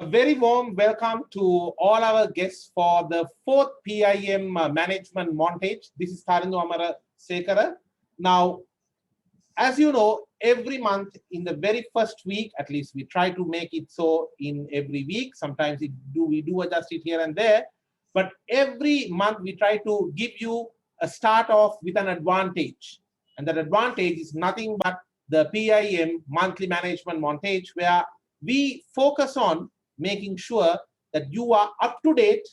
very warm welcome to all our guests for the fourth PIM management montage. This is Tharindu Amara Sekara. Now, as you know, every month in the very first week, at least we try to make it so in every week. Sometimes we do adjust it here and there, but every month we try to give you a start off with an advantage. And that advantage is nothing but the PIM monthly management montage, where we focus on making sure that you are up to date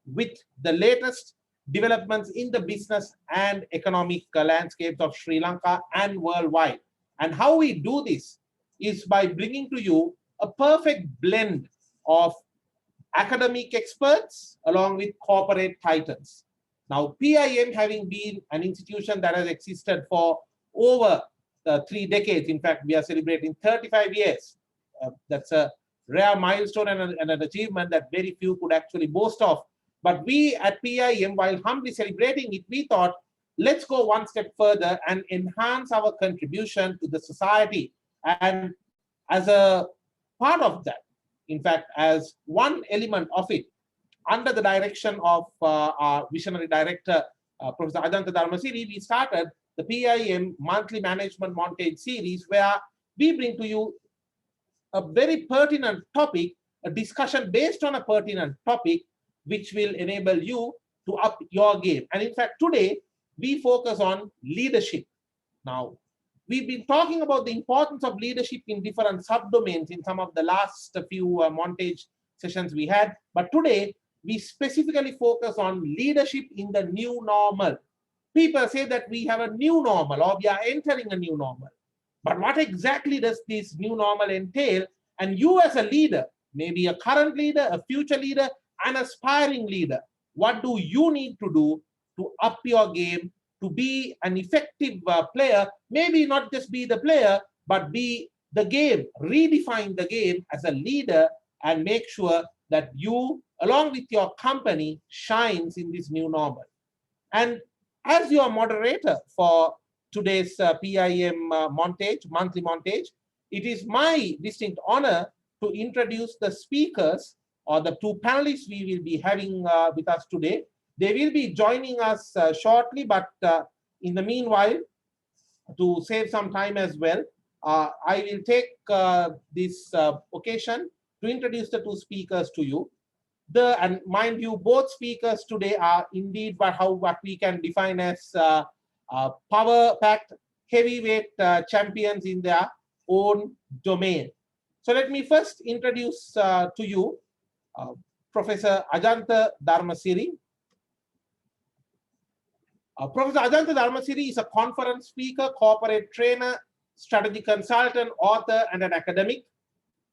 with the latest developments in the business and economic landscapes of Sri Lanka and worldwide. And how we do this is by bringing to you a perfect blend of academic experts along with corporate titans. Now, PIM having been an institution that has existed for over 3 decades, in fact, we are celebrating 35 years. That's a rare milestone and an achievement that very few could actually boast of. But we at PIM, while humbly celebrating it, we thought, let's go one step further and enhance our contribution to the society. And as a part of that, in fact, as one element of it, under the direction of our visionary director, Professor Ajanta Dharmasiri, we started the PIM monthly management montage series, where we bring to you a very pertinent topic, a discussion based on a pertinent topic, which will enable you to up your game. And in fact, today, we focus on leadership. Now, we've been talking about the importance of leadership in different subdomains in some of the last few montage sessions we had. But today, we specifically focus on leadership in the new normal. People say that we have a new normal or we are entering a new normal. But what exactly does this new normal entail? And you as a leader, maybe a current leader, a future leader, an aspiring leader, what do you need to do to up your game, to be an effective player? Maybe not just be the player, but be the game, redefine the game as a leader and make sure that you, along with your company, shines in this new normal. And as your moderator for today's PIM monthly montage, it is my distinct honor to introduce the speakers or the 2 panelists we will be having with us today. They will be joining us shortly, but in the meanwhile, to save some time as well, I will take this occasion to introduce the 2 speakers to you. And mind you, both speakers today are indeed what we can define as power-packed, heavyweight champions in their own domain. So let me first introduce to you Professor Ajanta Dharmasiri. Professor Ajanta Dharmasiri is a conference speaker, corporate trainer, strategy consultant, author, and an academic.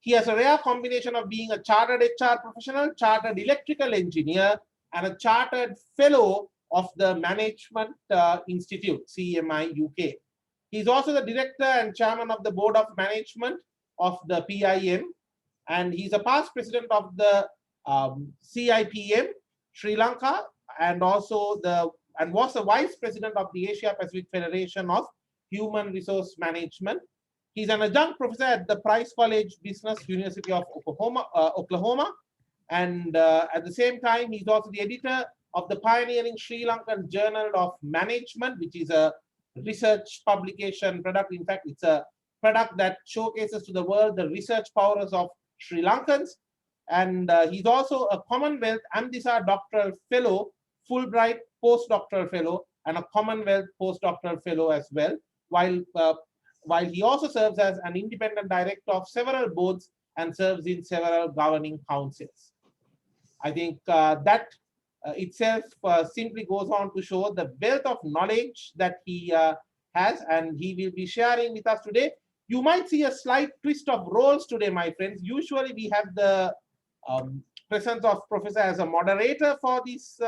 He has a rare combination of being a chartered HR professional, chartered electrical engineer, and a chartered fellow of the Management Institute, CMI UK. He's also the director and chairman of the board of management of the PIM, and he's a past president of the CIPM Sri Lanka, and also was the vice president of the Asia Pacific Federation of Human Resource Management. He's an adjunct professor at the Price College Business, University of Oklahoma. And at the same time, he's also the editor of the pioneering Sri Lankan Journal of Management, which is a research publication product. In fact, it's a product that showcases to the world the research powers of Sri Lankans. And he's also a Commonwealth Amdisa Doctoral Fellow, Fulbright Postdoctoral Fellow, and a Commonwealth Postdoctoral Fellow as well, while he also serves as an independent director of several boards and serves in several governing councils. I think that itself simply goes on to show the wealth of knowledge that he has, and he will be sharing with us today. You might see a slight twist of roles today, my friends. Usually we have the presence of Professor as a moderator for these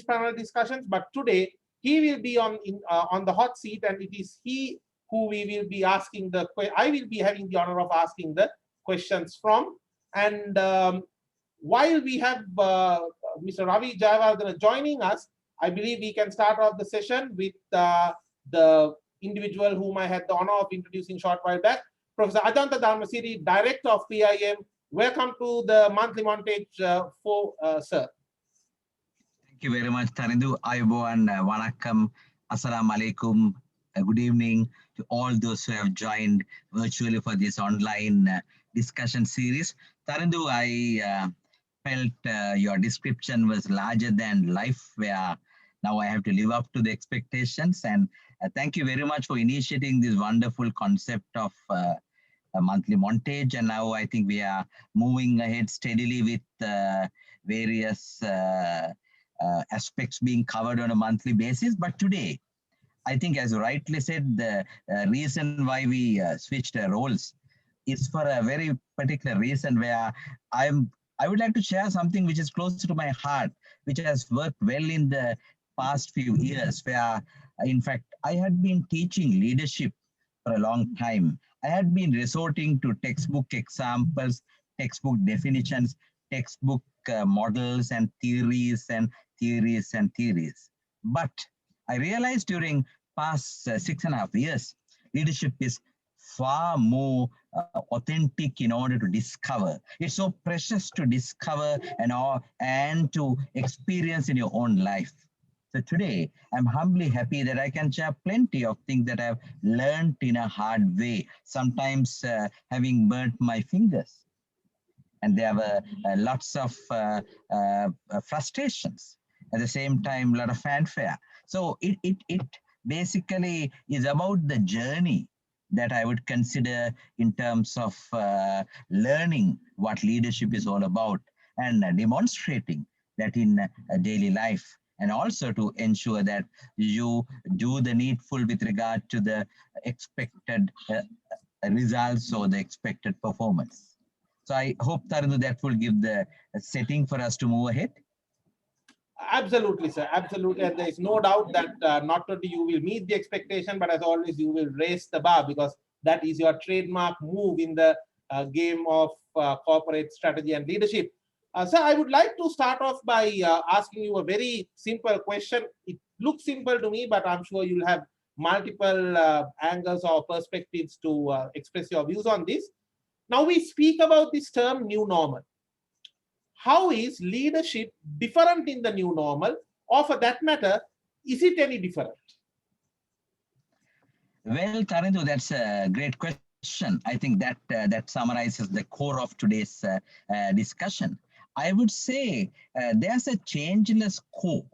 panel discussions, but today he will be on the hot seat, and it is he who we will be asking I will be having the honor of asking the questions from. And while we have Mr. Ravi Jayawardena joining us, I believe we can start off the session with the individual whom I had the honor of introducing short while back, Professor Ajanta Dharmasiri, Director of PIM, Welcome to the monthly montage sir. Thank you very much, Tarindu. Ayubowan, Wanakam, Assalamu alaikum. Good evening to all those who have joined virtually for this online discussion series. Tarindu, I felt your description was larger than life, where now I have to live up to the expectations. And thank you very much for initiating this wonderful concept of a monthly montage. And now I think we are moving ahead steadily with various aspects being covered on a monthly basis. But today, I think, as you rightly said, the reason why we switched roles is for a very particular reason where I would like to share something which is close to my heart, which has worked well in the past few years, where, in fact, I had been teaching leadership for a long time. I had been resorting to textbook examples, textbook definitions, textbook models and theories and theories and theories. But I realized during past 6.5 years, leadership is far more authentic in order to discover. It's so precious to discover and to experience in your own life. So today, I'm humbly happy that I can share plenty of things that I've learned in a hard way, sometimes having burnt my fingers. And there were lots of frustrations. At the same time, a lot of fanfare. So it basically is about the journey that I would consider in terms of learning what leadership is all about and demonstrating that in daily life, and also to ensure that you do the needful with regard to the expected results or the expected performance. So I hope, Tarindu, that will give the setting for us to move ahead. Absolutely, sir. Absolutely. And there is no doubt that not only you will meet the expectation, but as always, you will raise the bar, because that is your trademark move in the game of corporate strategy and leadership. Sir, I would like to start off by asking you a very simple question. It looks simple to me, but I'm sure you'll have multiple angles or perspectives to express your views on this. Now we speak about this term new normal. How is leadership different in the new normal, or for that matter, is it any different? Well, Tarindu, that's a great question. I think that summarizes the core of today's discussion. I would say there's a changeless core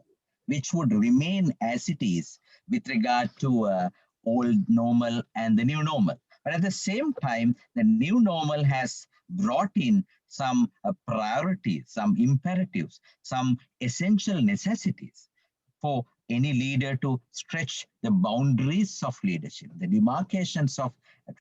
which would remain as it is with regard to old normal and the new normal. But at the same time, the new normal has brought in some priorities, some imperatives, some essential necessities for any leader to stretch the boundaries of leadership, the demarcations of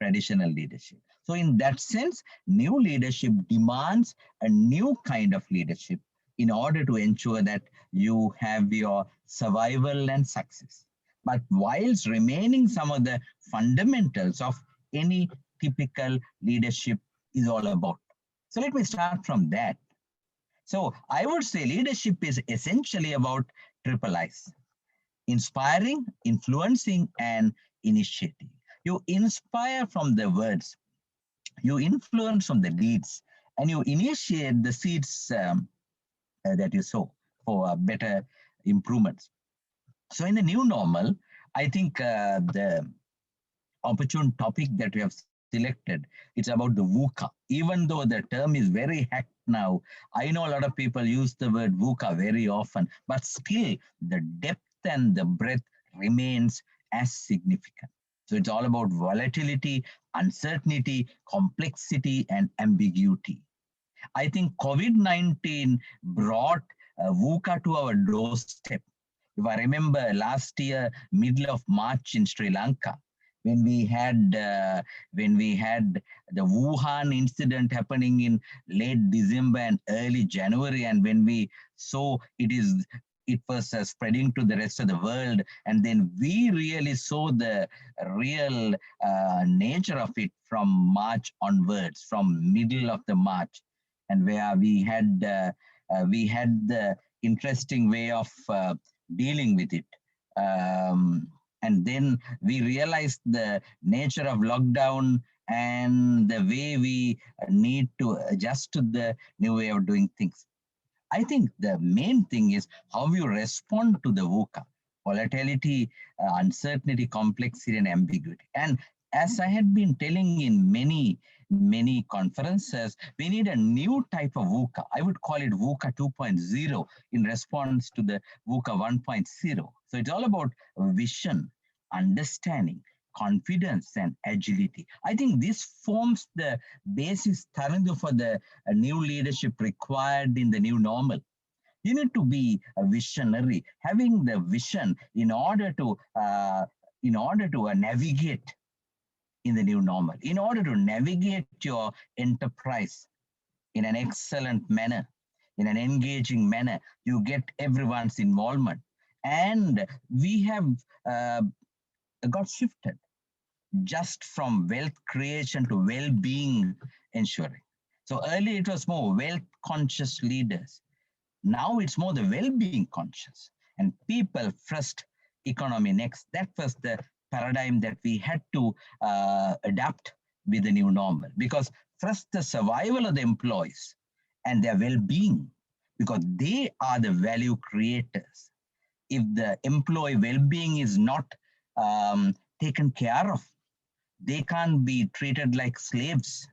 traditional leadership. So in that sense, new leadership demands a new kind of leadership in order to ensure that you have your survival and success. But whilst remaining some of the fundamentals of any typical leadership is all about. So let me start from that. So I would say leadership is essentially about triple I's: inspiring, influencing, and initiating. You inspire from the words, you influence from the deeds, and you initiate the seeds that you sow for better improvements. So in the new normal, I think the opportune topic that we have selected, it's about the VUCA. Even though the term is very hacked now, I know a lot of people use the word VUCA very often, but still the depth and the breadth remains as significant. So it's all about volatility, uncertainty, complexity, and ambiguity. I think COVID-19 brought VUCA to our doorstep. If I remember last year, middle of March in Sri Lanka, when we had the Wuhan incident happening in late December and early January, and when we saw it was spreading to the rest of the world, and then we really saw the real nature of it from March onwards, from middle of the March, and where we had the interesting way of dealing with it. And then we realized the nature of lockdown and the way we need to adjust to the new way of doing things. I think the main thing is how you respond to the VUCA: volatility, uncertainty, complexity, and ambiguity. And as I had been telling in many conferences, we need a new type of VUCA. I would call it VUCA 2.0 in response to the VUCA 1.0. So it's all about vision, understanding, confidence, and agility. I think this forms the basis, Tarindu, for the new leadership required in the new normal. You need to be a visionary, having the vision in order to navigate in the new normal, in order to navigate your enterprise in an excellent manner, in an engaging manner. You get everyone's involvement, and we have uh, got shifted just from wealth creation to well-being ensuring. So earlier it was more wealth conscious leaders. Now it's more the well-being conscious and people first, economy next. That was the paradigm that we had to adapt with the new normal, because first the survival of the employees and their well-being, because they are the value creators. If the employee well-being is not taken care of, they can't be treated like slaves,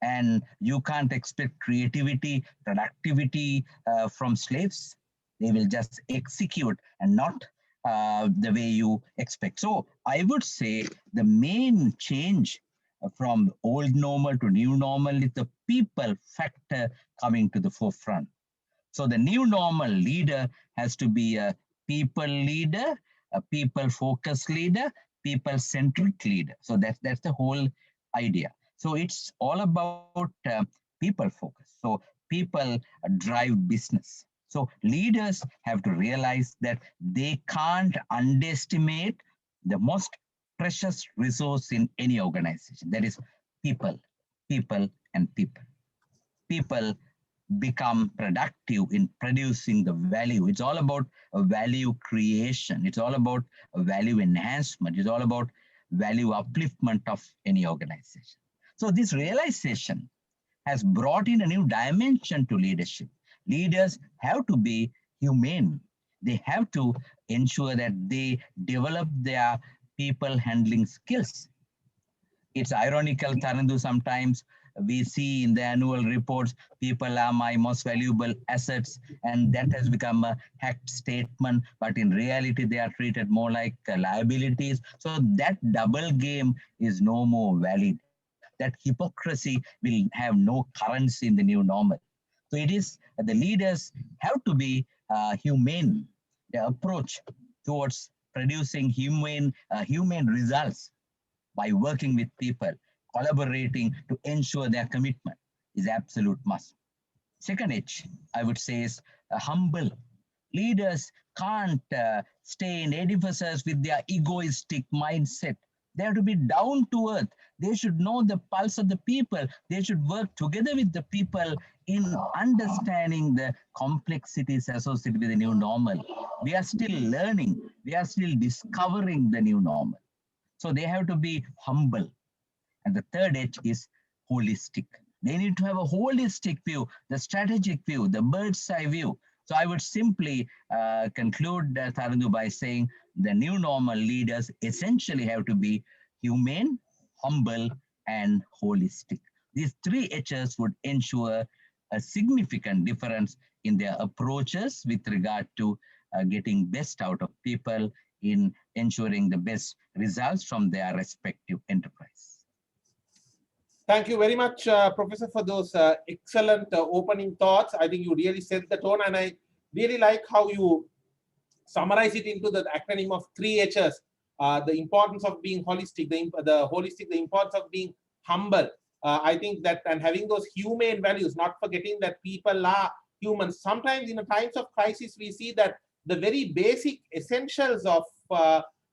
and you can't expect creativity, productivity from slaves. They will just execute and not the way you expect. So I would say the main change from old normal to new normal is the people factor coming to the forefront. So the new normal leader has to be a people leader, a people focused leader, people centric leader. So that's the whole idea. So it's all about people focus. So people drive business. So leaders have to realize that they can't underestimate the most precious resource in any organization. That is people, people, and people. People become productive in producing the value. It's all about a value creation. It's all about a value enhancement. It's all about value upliftment of any organization. So this realization has brought in a new dimension to leadership. Leaders have to be humane. They have to ensure that they develop their people handling skills. It's ironical, Tarandu, sometimes we see in the annual reports, people are my most valuable assets, and that has become a hacked statement, but in reality, they are treated more like liabilities. So that double game is no more valid. That hypocrisy will have no currency in the new normal. So it is the leaders have to be humane. The approach towards producing humane results by working with people, collaborating to ensure their commitment is absolute must. Second H, I would say, is humble. Leaders can't stay in edifices with their egoistic mindset. They have to be down to earth. They should know the pulse of the people. They should work together with the people in understanding the complexities associated with the new normal. We are still learning. We are still discovering the new normal. So they have to be humble. And the third H is holistic. They need to have a holistic view, the strategic view, the bird's eye view. So I would simply conclude, Tarandu, by saying the new normal leaders essentially have to be humane, humble, and holistic. These three H's would ensure a significant difference in their approaches with regard to getting best out of people in ensuring the best results from their respective enterprise. Thank you very much, Professor, for those excellent opening thoughts. I think you really set the tone, and I really like how you summarize it into the acronym of three H's. The importance of being holistic, the importance of being humble. I think that, and having those humane values, not forgetting that people are humans. Sometimes in times of crisis, we see that the very basic essentials of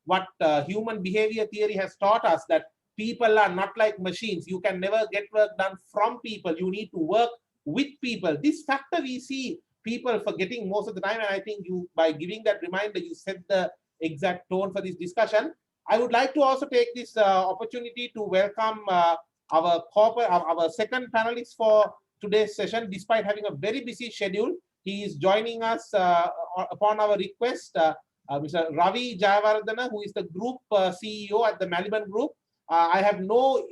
what human behavior theory has taught us, that people are not like machines. You can never get work done from people. You need to work with people. This factor we see people forgetting most of the time, and I think you, by giving that reminder, you set the exact tone for this discussion. I would like to also take this opportunity to welcome our corporate, our second panelist for today's session. Despite having a very busy schedule, he is joining us upon our request. Mr. Ravi Jayawardena, who is the group CEO at the Melbourne Group. I have no,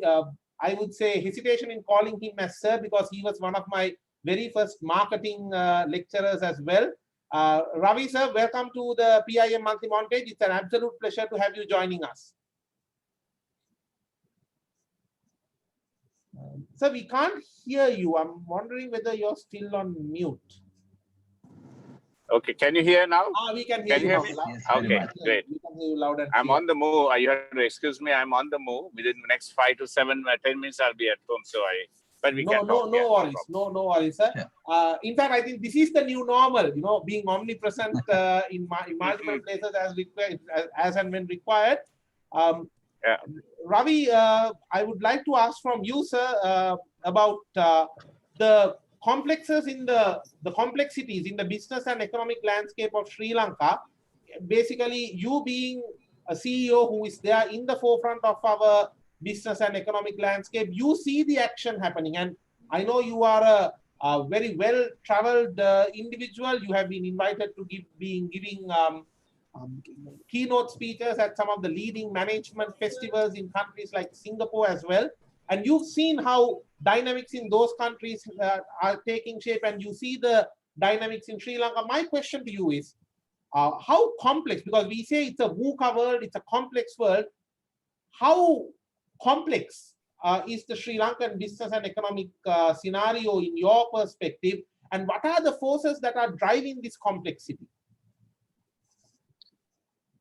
I would say, hesitation in calling him as sir, because he was one of my very first marketing lecturers as well. Ravi sir, welcome to the PIM Monthly Montage. It's an absolute pleasure to have you joining us. Sir, we can't hear you. I'm wondering whether you're still on mute. Okay, can you hear now? We can hear you you hear now. me? Yes, Okay, great. We can hear you loud and I'm clear. on the move. You have to excuse me. I'm on the move. Within the next 5 to 7, 10 minutes, I'll be at home. So but we can talk. No worries. No worries, sir. Yeah. In fact, I think this is the new normal, being omnipresent in multiple places as and when required. Yeah. Ravi, I would like to ask from you, sir, about the complexities in the business and economic landscape of Sri Lanka. Basically, you being a CEO who is there in the forefront of our business and economic landscape, you see the action happening. And I know you are a very well-traveled individual. You have been invited to giving keynote speeches at some of the leading management festivals in countries like Singapore as well. And you've seen how dynamics in those countries are taking shape, and you see the dynamics in Sri Lanka. My question to you is, how complex, because we say it's a VUCA world, it's a complex world, how complex is the Sri Lankan business and economic scenario in your perspective, and what are the forces that are driving this complexity?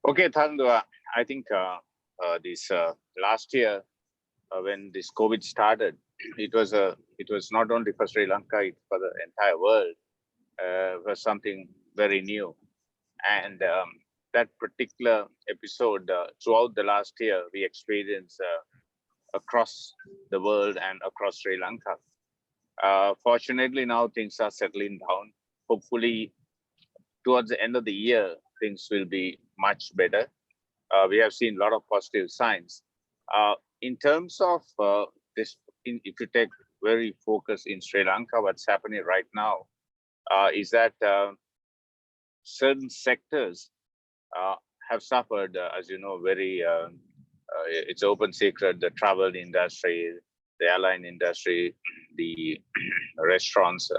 Okay, Thandu, I think this last year when this COVID started, it was not only for Sri Lanka, it's for the entire world. Was something very new, and that particular episode throughout the last year we experienced across the world and across Sri Lanka. Fortunately, now things are settling down. Hopefully, towards the end of the year, things will be much better. We have seen a lot of positive signs. In terms of this, if you take very focus in Sri Lanka, what's happening right now is that certain sectors have suffered, as you know, very, it's open secret, the travel industry, the airline industry, the restaurants,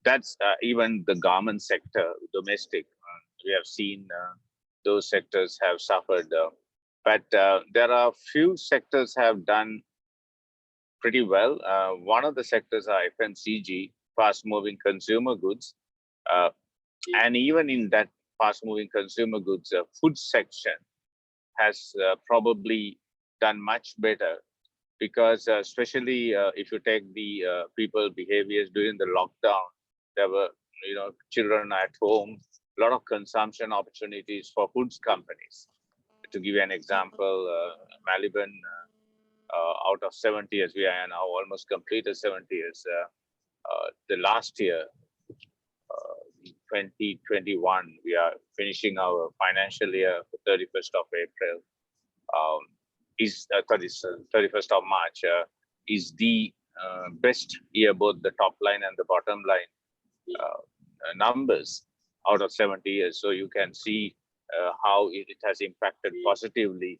that's even the garment sector, domestic. We have seen those sectors have suffered, but there are few sectors have done pretty well. One of the sectors are FMCG, fast-moving consumer goods, and even in that fast-moving consumer goods, food section has probably done much better, because especially if you take the people behaviors during the lockdown, there were children at home, a lot of consumption opportunities for foods companies. To give you an example, Melbourne, out of 70 years, we are now almost completed 70 years. The last year, 2021, we are finishing our financial year, 31st of April, 31st of March, is the best year, both the top line and the bottom line numbers out of 70 years. So you can see how it has impacted positively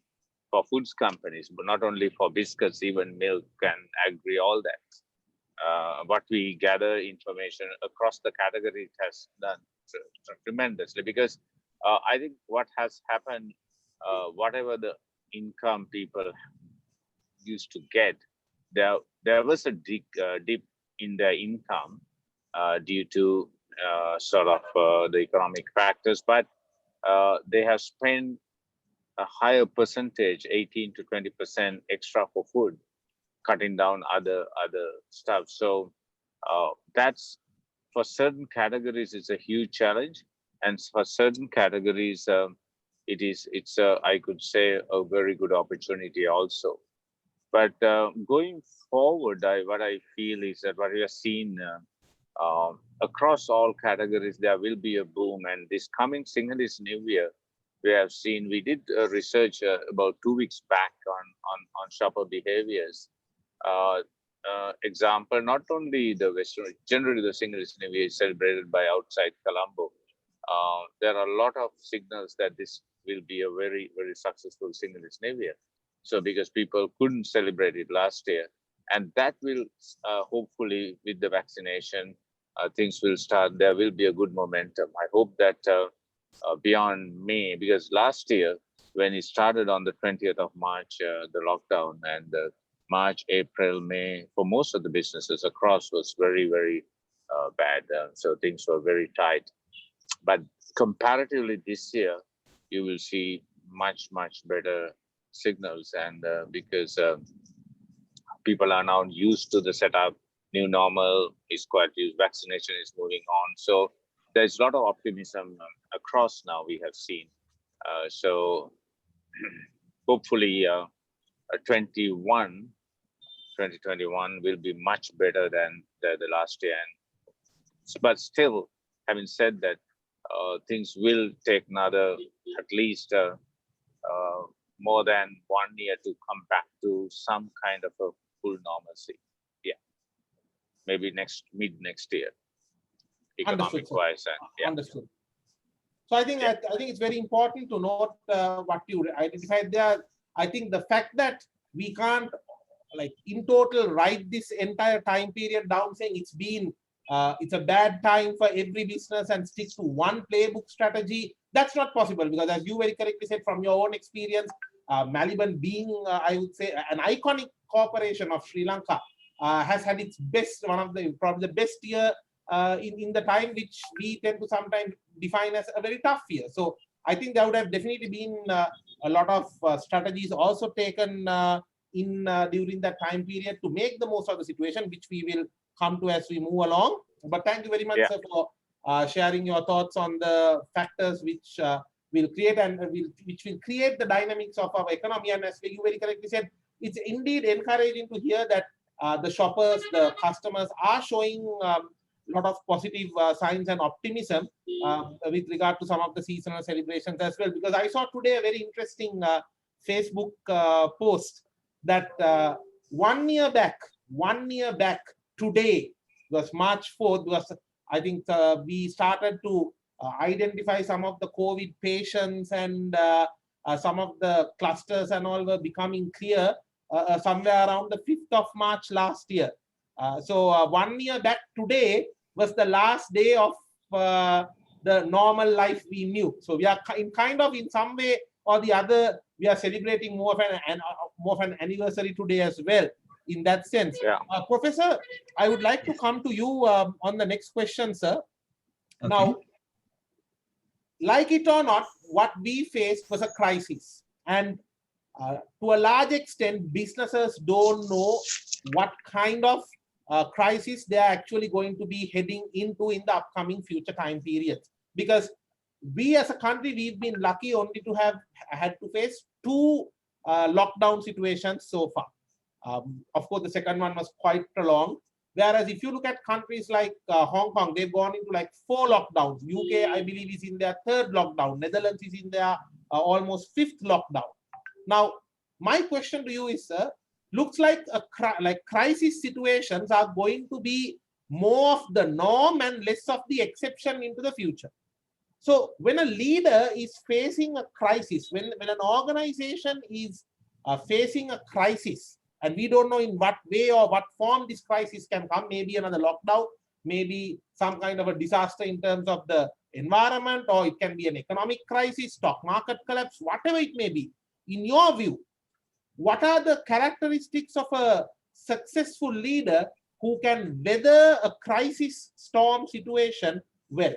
for foods companies, but not only for biscuits, even milk and agri, all that. What we gather information across the category has done tremendously, because I think what has happened, whatever the income people used to get, there was a dip in their income due to sort of the economic factors, but they have spent a higher percentage, 18 to 20% extra for food, cutting down other stuff. So that's, for certain categories, it's a huge challenge, and for certain categories, it's I could say a very good opportunity also. But going forward, what I feel is that what we have seen across all categories, there will be a boom, and this coming Sinhalese New Year, we have seen, we did research about 2 weeks back on shopper behaviors. Uh, Example, not only the Western, generally the Sinhalese New Year is celebrated by outside Colombo. There are a lot of signals that this will be a very, very successful Sinhalese New Year. So because people couldn't celebrate it last year, and that will hopefully with the vaccination, things will start. There will be a good momentum. I hope that beyond May, because last year when it started on the 20th of March, the lockdown, and March, April, May, for most of the businesses across was very, very bad. So things were very tight. But comparatively this year, you will see much, much better signals. And because people are now used to the setup, new normal is quite used, vaccination is moving on. So there's a lot of optimism across now we have seen. So hopefully 2021 will be much better than the last year. But still, having said that, things will take another at least more than 1 year to come back to some kind of a full normalcy. Yeah, maybe mid next year, economic wise. And yeah. Understood. So I think it's very important to note what you identified there. I think the fact that we can't, like, in total write this entire time period down saying it's a bad time for every business and stick to one playbook strategy, that's not possible, because as you very correctly said from your own experience, Maliban being, I would say, an iconic corporation of Sri Lanka, has had its best, probably the best year in the time which we tend to sometimes define as a very tough year. So I think there would have definitely been a lot of strategies also taken during that time period to make the most of the situation, which we will come to as we move along. But thank you very much, sir, for sharing your thoughts on the factors which will create which will create the dynamics of our economy. And as you very correctly said, it's indeed encouraging to hear that the shoppers, the customers are showing a lot of positive signs and optimism with regard to some of the seasonal celebrations as well. Because I saw today a very interesting Facebook post that 1 year back today, was March 4th, was, I think we started to identify some of the COVID patients, and some of the clusters and all were becoming clear somewhere around the 5th of March last year. So 1 year back today was the last day of the normal life we knew. So we are in some way or the other, we are celebrating more of an anniversary today as well, in that sense. Yeah. Professor, I would like to come to you on the next question, sir. Okay. Now, like it or not, what we faced was a crisis. And to a large extent, businesses don't know what kind of crisis they are actually going to be heading into in the upcoming future time periods. Because we as a country, we've been lucky only to have had to face 2 lockdown situations so far. Of course, the second one was quite prolonged. Whereas if you look at countries like Hong Kong, they've gone into like 4 lockdowns. UK, I believe, is in their 3rd lockdown. Netherlands is in their almost 5th lockdown. Now, my question to you is, sir, looks like crisis situations are going to be more of the norm and less of the exception into the future. So when a leader is facing a crisis, when an organization is facing a crisis, and we don't know in what way or what form this crisis can come, maybe another lockdown, maybe some kind of a disaster in terms of the environment, or it can be an economic crisis, stock market collapse, whatever it may be. In your view, what are the characteristics of a successful leader who can weather a crisis storm situation well?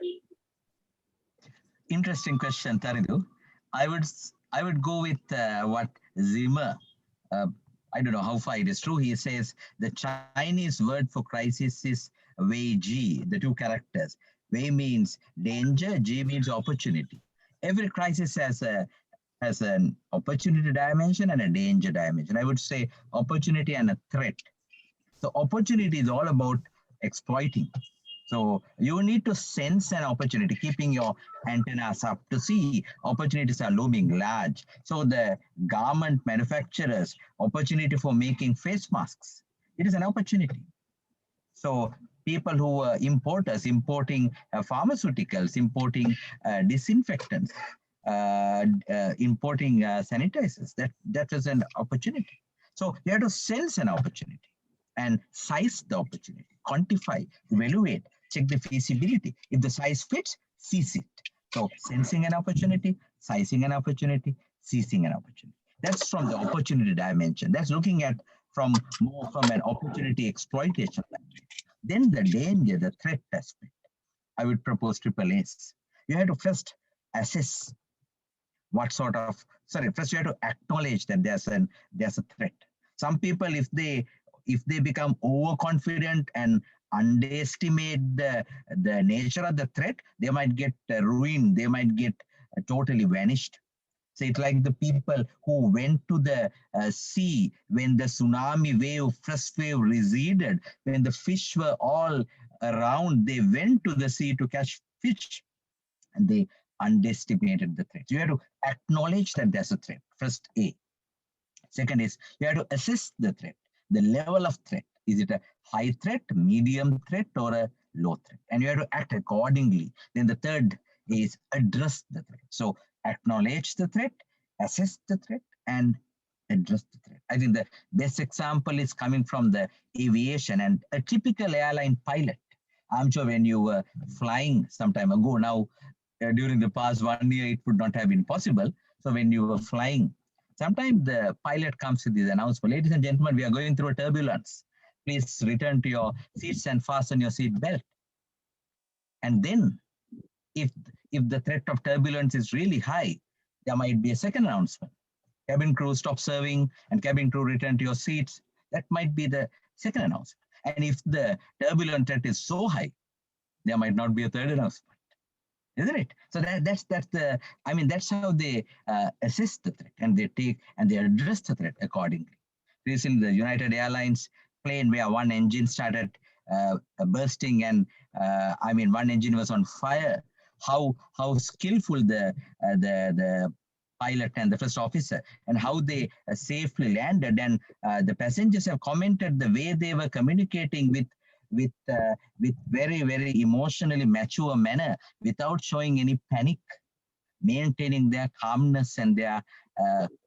Interesting question, Taridu. I would go with what Zimmer, I don't know how far it is true. He says the Chinese word for crisis is Wei Ji, the 2 characters. Wei means danger, Ji means opportunity. Every crisis has an opportunity dimension and a danger dimension. I would say opportunity and a threat. So opportunity is all about exploiting. So you need to sense an opportunity, keeping your antennas up to see opportunities are looming large. So the garment manufacturers, opportunity for making face masks, it is an opportunity. So people who are importers, importing pharmaceuticals, importing disinfectants, importing sanitizers, that is an opportunity. So you have to sense an opportunity and size the opportunity, quantify, evaluate, check the feasibility. If the size fits, seize it. So sensing an opportunity, sizing an opportunity, seizing an opportunity. That's from the opportunity dimension. That's looking at more from an opportunity exploitation. Then the danger, the threat aspect. I would propose triple A's. You have to first assess what sort of, first you have to acknowledge that there's a threat. Some people, if they become overconfident and underestimate the nature of the threat, they might get ruined, they might get totally vanished. So it's like the people who went to the sea when the tsunami wave, first wave receded, when the fish were all around, they went to the sea to catch fish and they underestimated the threat. You have to acknowledge that there's a threat, first A. Second is you have to assess the threat, the level of threat. Is it a high threat, medium threat, or a low threat? And you have to act accordingly. Then the third is address the threat. So acknowledge the threat, assess the threat, and address the threat. I think the best example is coming from the aviation and a typical airline pilot. I'm sure when you were flying some time ago, now during the past 1 year, it would not have been possible. So when you were flying, sometimes the pilot comes with this announcement, ladies and gentlemen, we are going through a turbulence. Please return to your seats and fasten your seat belt. And then if the threat of turbulence is really high, there might be a second announcement. Cabin crew, stop serving, and cabin crew, return to your seats. That might be the second announcement. And if the turbulent threat is so high, there might not be a third announcement, isn't it? So that's how they assess the threat, and they address the threat accordingly. Recently, the United Airlines plane where one engine started bursting, and one engine was on fire. How skillful the pilot and the first officer, and how they safely landed, and the passengers have commented the way they were communicating with very, very emotionally mature manner without showing any panic, maintaining their calmness and their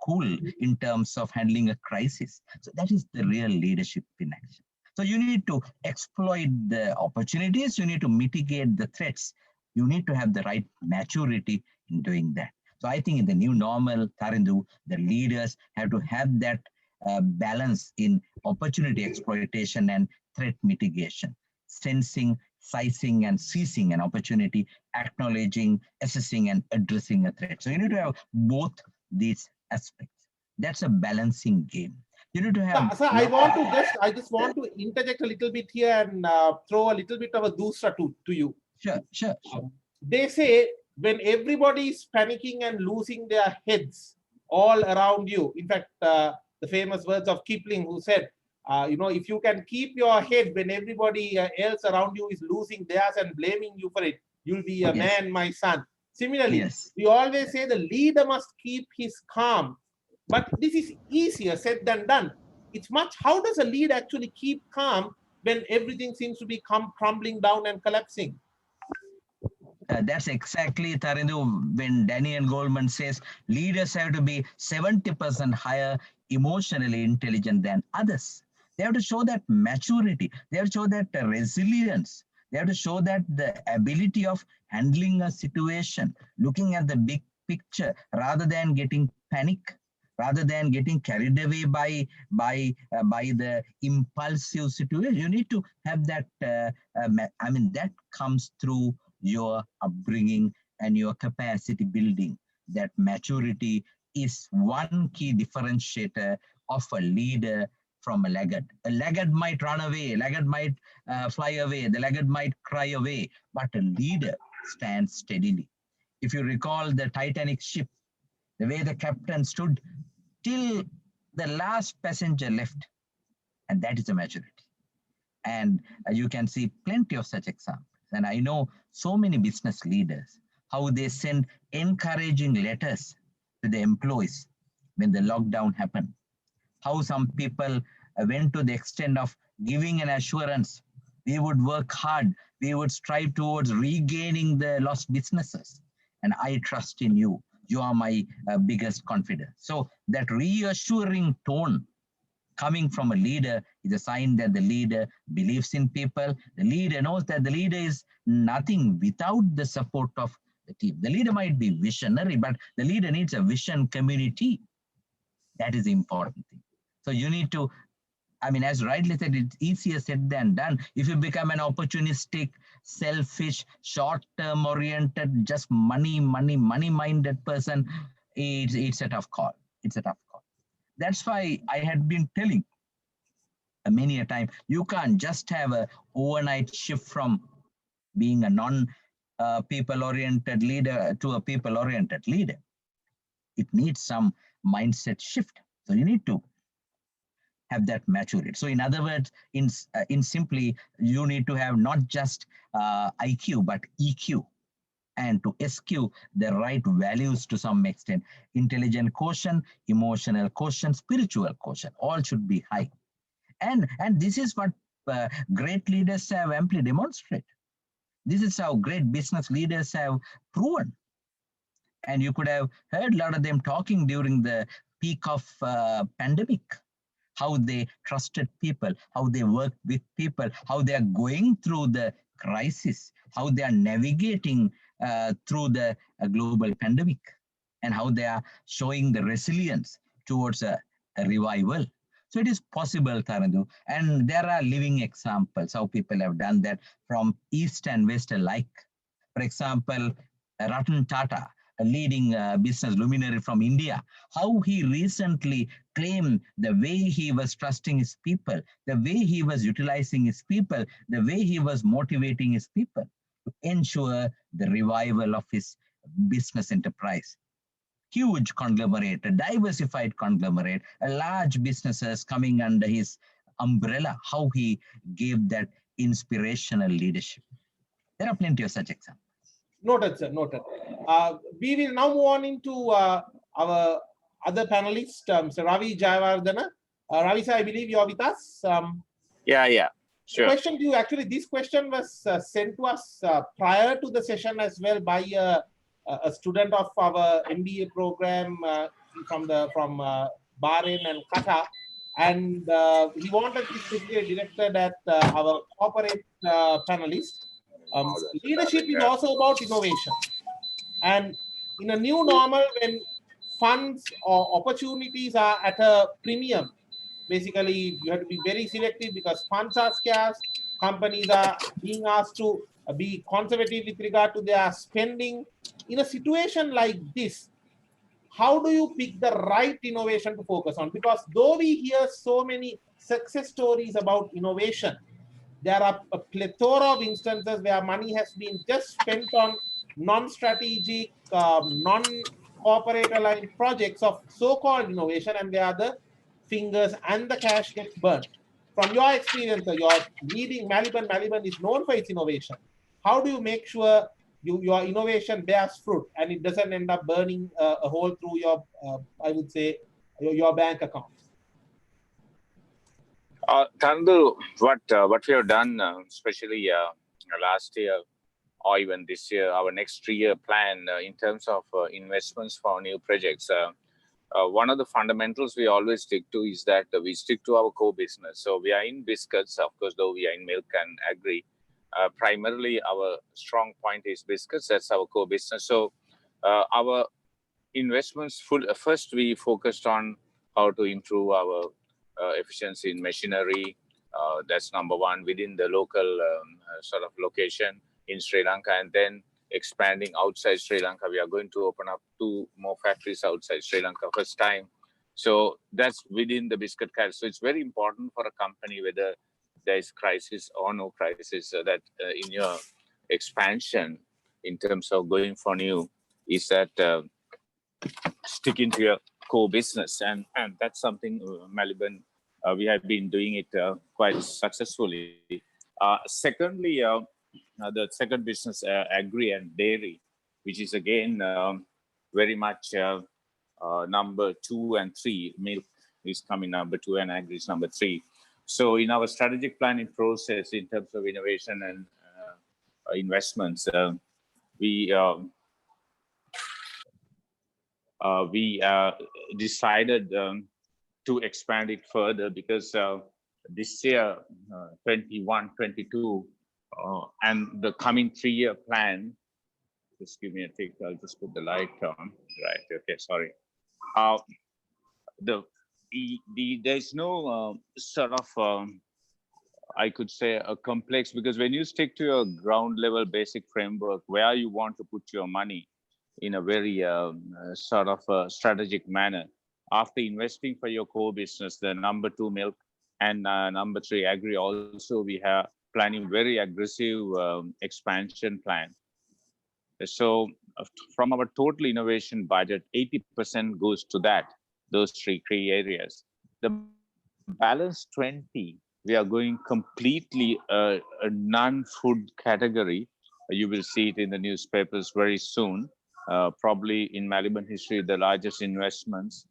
cool in terms of handling a crisis. So that is the real leadership in action. So you need to exploit the opportunities, you need to mitigate the threats, you need to have the right maturity in doing that. So I think in the new normal, Tarindu, the leaders have to have that balance in opportunity exploitation and threat mitigation, sensing, sizing, and seizing an opportunity, acknowledging, assessing, and addressing a threat. So you need to have both these aspects. That's a balancing game. You need to have. So I just want to interject a little bit here and throw a little bit of a dusra to you. Sure. They say when everybody is panicking and losing their heads all around you. In fact, the famous words of Kipling, who said, if you can keep your head when everybody else around you is losing theirs and blaming you for it, you'll be a man, my son. Similarly, we always say the leader must keep his calm, but this is easier said than done. It's much, how does a leader actually keep calm when everything seems to be crumbling down and collapsing? That's exactly, Tarindu, when Daniel Goleman says leaders have to be 70% higher emotionally intelligent than others. They have to show that maturity. They have to show that resilience. They have to show that the ability of handling a situation, looking at the big picture rather than getting panic, rather than getting carried away by the impulsive situation. You need to have that, that comes through your upbringing and your capacity building. That maturity is one key differentiator of a leader from a laggard. A laggard might run away, a laggard might fly away, the laggard might cry away, but a leader stands steadily. If you recall the Titanic ship, the way the captain stood till the last passenger left, and that is a maturity. And you can see plenty of such examples. And I know so many business leaders, how they send encouraging letters to the employees when the lockdown happened. How some people went to the extent of giving an assurance. We would work hard. We would strive towards regaining the lost businesses. And I trust in you. You are my biggest confidence. So that reassuring tone coming from a leader is a sign that the leader believes in people. The leader knows that the leader is nothing without the support of the team. The leader might be visionary, but the leader needs a vision community. That is the important thing. So you need to, I mean, as rightly said, it's easier said than done. If you become an opportunistic, selfish, short-term oriented, just money-minded person, it's a tough call. It's a tough call. That's why I had been telling many a time, you can't just have a overnight shift from being a non-people-oriented leader to a people-oriented leader. It needs some mindset shift. So you need to have that maturity. So in other words, in simply, you need to have not just IQ, but EQ, and to SQ the right values to some extent. Intelligent quotient, emotional quotient, spiritual quotient, all should be high. And this is what great leaders have amply demonstrated. This is how great business leaders have proven. And you could have heard a lot of them talking during the peak of pandemic, how they trusted people, how they worked with people, how they are going through the crisis, how they are navigating through the global pandemic, and how they are showing the resilience towards a revival. So it is possible, Tarandu, and there are living examples how people have done that from East and West alike. For example, Ratan Tata, a leading business luminary from India, how he recently claimed the way he was trusting his people, the way he was utilizing his people, the way he was motivating his people to ensure the revival of his business enterprise. Huge conglomerate, a diversified conglomerate, a large businesses coming under his umbrella, how he gave that inspirational leadership. There are plenty of such examples. Noted, sir. Noted. We will now move on into our other panelist, Sir Ravi Jayawardena. Ravi, sir, I believe you are with us. Yeah, sure. Question to you. Actually, this question was sent to us prior to the session as well by a student of our MBA program from Bahrain and Qatar, and he wanted this to be directed at our corporate panelist. Leadership is also about innovation, and in a new normal, when funds or opportunities are at a premium, basically you have to be very selective because funds are scarce. Companies are being asked to be conservative with regard to their spending. In a situation like this, how do you pick the right innovation to focus on? Because though we hear so many success stories about innovation, there are a plethora of instances where money has been just spent on non-strategic, non-corporate aligned projects of so-called innovation, and where the fingers and the cash gets burnt. From your experience, your leading Maliban is known for its innovation. How do you make sure your innovation bears fruit and it doesn't end up burning a hole through your, I would say, your bank account? Tandu, what we have done, especially last year or even this year, our next 3-year plan in terms of investments for new projects. One of the fundamentals we always stick to is that we stick to our core business. So we are in biscuits, of course, though we are in milk and agri. Primarily, our strong point is biscuits. That's our core business. So our investments, first we focused on how to improve our efficiency in machinery. That's number one within the local sort of location in Sri Lanka, and then expanding outside Sri Lanka. We are going to open up 2 more factories outside Sri Lanka first time. So that's within the biscuit category. So it's very important for a company, whether there is crisis or no crisis, that in your expansion in terms of going for new, is that sticking to your core business. And that's something Maliban we have been doing it quite successfully. Secondly, the second business, agri and dairy, which is again very much number 2 and 3. Milk is coming number 2 and agri is number 3. So in our strategic planning process, in terms of innovation and investments, we decided to expand it further, because this year, 21, 22, and the coming 3-year plan. Just give me a tick. I'll just put the light on. Right. Okay. Sorry. Uh, there's no sort of I could say a complex, because when you stick to your ground level basic framework where you want to put your money in a very sort of strategic manner, after investing for your core business, the number 2 milk and number 3 agri, also we have planning very aggressive expansion plan. So from our total innovation budget, 80% goes to those three areas. The balance 20, we are going completely a non-food category. You will see it in the newspapers very soon. Probably in Melbourne history, the largest investments.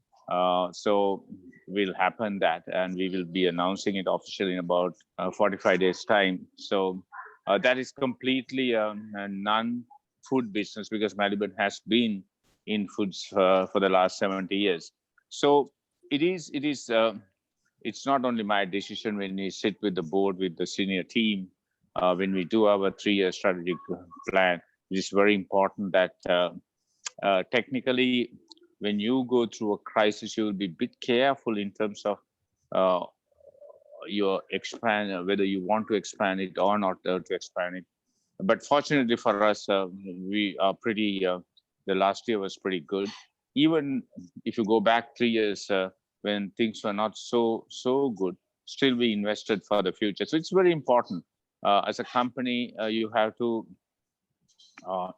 So will happen that, and we will be announcing it officially in about 45 days time. So that is completely a non-food business, because Melbourne has been in foods for the last 70 years. So it's not only my decision when we sit with the board, with the senior team, when we do our 3-year strategic plan. It is very important that technically, when you go through a crisis, you will be a bit careful in terms of your expand, whether you want to expand it or not to expand it. But fortunately for us, we are pretty, the last year was pretty good. Even if you go back 3 years, when things were not so good, still we invested for the future. So it's very important. As a company, you have to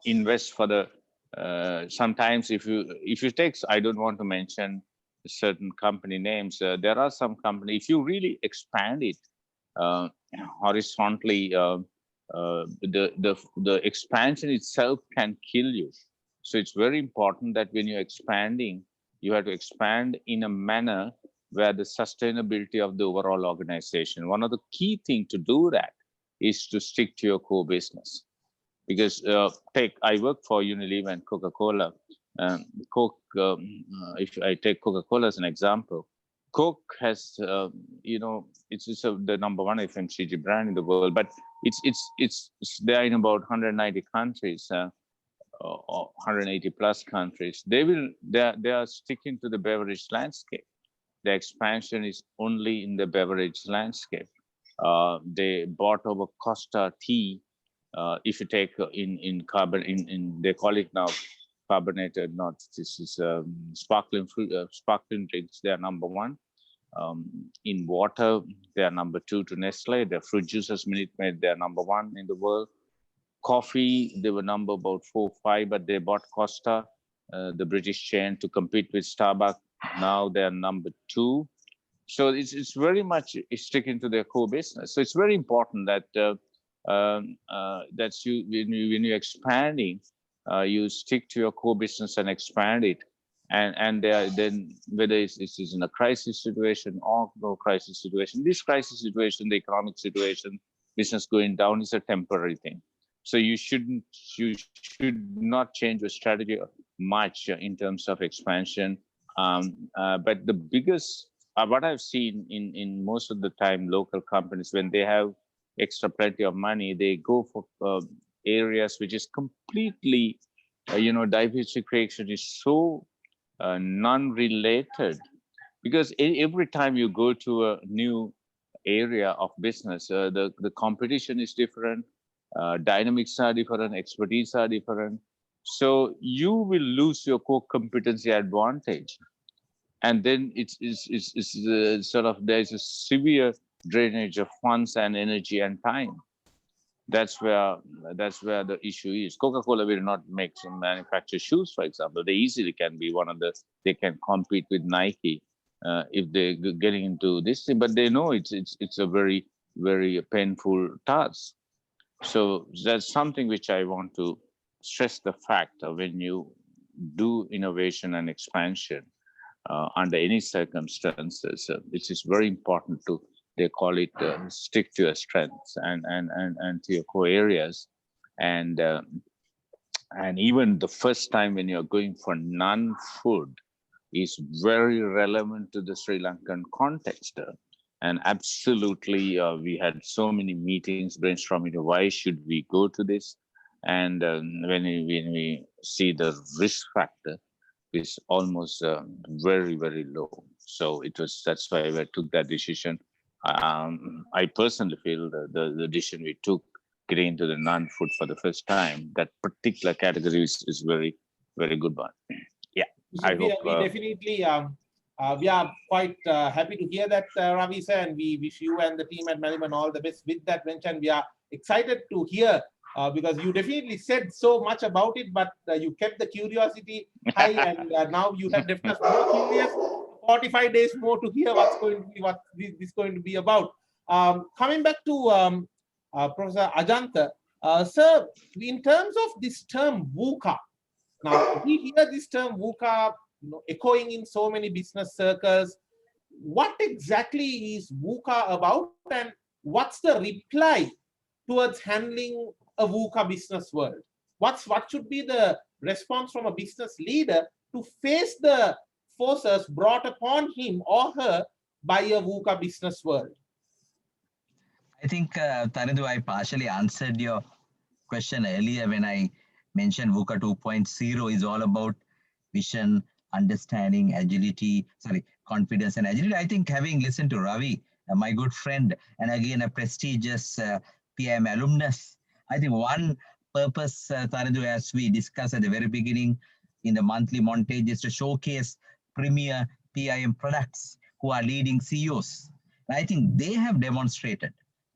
invest for the, sometimes if you take, I don't want to mention certain company names, there are some company, if you really expand it horizontally, the expansion itself can kill you. So it's very important that when you're expanding, you have to expand in a manner where the sustainability of the overall organization. One of the key things to do that is to stick to your core business. Because I work for Unilever and Coca-Cola. Coke, if I take Coca-Cola as an example, Coke has, it's the number 1 FMCG brand in the world, but it's there in about 190 countries. 180 plus countries. They are sticking to the beverage landscape. The expansion is only in the beverage landscape. They bought over Costa tea. If you take in carbon, they call it now carbonated, not this is sparkling drinks. They are number 1. In water, they are number 2 to Nestle. Their fruit juices, Minute Maid, they are number 1 in the world. Coffee, they were number about 4, 5, but they bought Costa, the British chain, to compete with Starbucks. Now they're number 2. So it's very much sticking to their core business. So it's very important that that's when you're expanding, you stick to your core business and expand it. And then whether it's in a crisis situation or no crisis situation, this crisis situation, the economic situation, business going down is a temporary thing. So you should not change your strategy much in terms of expansion. But the biggest, what I've seen in most of the time, local companies, when they have extra plenty of money, they go for areas which is completely, diversification is so non-related, because every time you go to a new area of business, the competition is different. Dynamics are different, expertise are different. So you will lose your core competency advantage. And then it's sort of, there's a severe drainage of funds and energy and time. That's where the issue is. Coca-Cola will not make some manufacture shoes, for example. They easily can be they can compete with Nike. if they're getting into this thing, but they know it's a very, very painful task. So that's something which I want to stress the fact of when you do innovation and expansion under any circumstances, it is very important to, they call it, stick to your strengths and to your core areas. And even the first time when you're going for non-food is very relevant to the Sri Lankan context. And absolutely, we had so many meetings brainstorming, why should we go to this? And when we see the risk factor is almost very, very low. So that's why we took that decision. I personally feel the decision we took getting into the non-food for the first time, that particular category is very, very good one. Yeah, I hope. We definitely we are quite happy to hear that, Ravi sir, and we wish you and the team at Melbourne all the best with that venture. And we are excited to hear because you definitely said so much about it, but you kept the curiosity high, and now you have left us more curious. 45 days more to hear what this is going to be about. Coming back to Professor Ajanta, sir, in terms of this term VUCA, now we hear this term VUCA echoing in so many business circles. What exactly is VUCA about, and what's the reply towards handling a VUCA business world? What should be the response from a business leader to face the forces brought upon him or her by a VUCA business world? I think, Tarindu, I partially answered your question earlier when I mentioned VUCA 2.0 is all about vision, understanding, confidence and agility. I think having listened to Ravi, my good friend, and again a prestigious PIM alumnus, I think one purpose, Tarindu, as we discussed at the very beginning in the monthly montage, is to showcase premier PIM products who are leading CEOs. And I think they have demonstrated.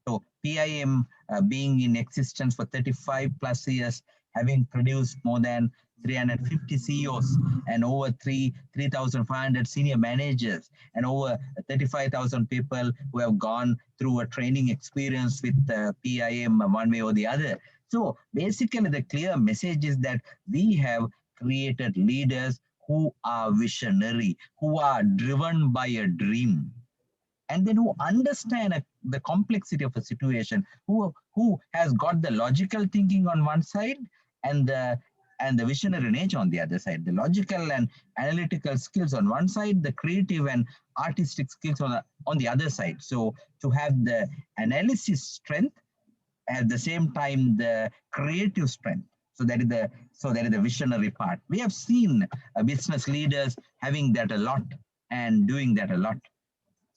So PIM being in existence for 35 plus years, having produced more than 350 CEOs and over 3,500 senior managers and over 35,000 people who have gone through a training experience with PIM one way or the other. So basically the clear message is that we have created leaders who are visionary, who are driven by a dream, and then who understand the complexity of a situation, who has got the logical thinking on one side and the visionary nature on the other side, the logical and analytical skills on one side, the creative and artistic skills on the other side. So to have the analysis strength, at the same time the creative strength. So that is the visionary part. We have seen business leaders having that a lot and doing that a lot.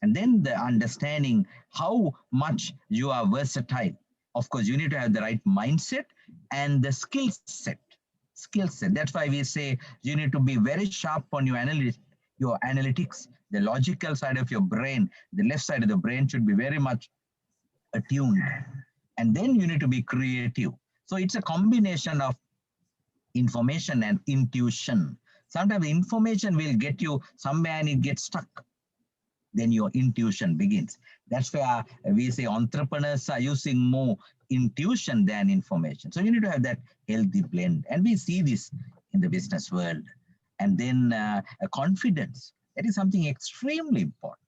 And then the understanding how much you are versatile. Of course, you need to have the right mindset and the skill set. That's why we say you need to be very sharp on your analytics, the logical side of your brain. The left side of the brain should be very much attuned. And then you need to be creative. So it's a combination of information and intuition. Sometimes information will get you somewhere and it gets stuck. Then your intuition begins. That's where we say entrepreneurs are using more intuition than information. So you need to have that healthy blend. And we see this in the business world. And then a confidence. That is something extremely important.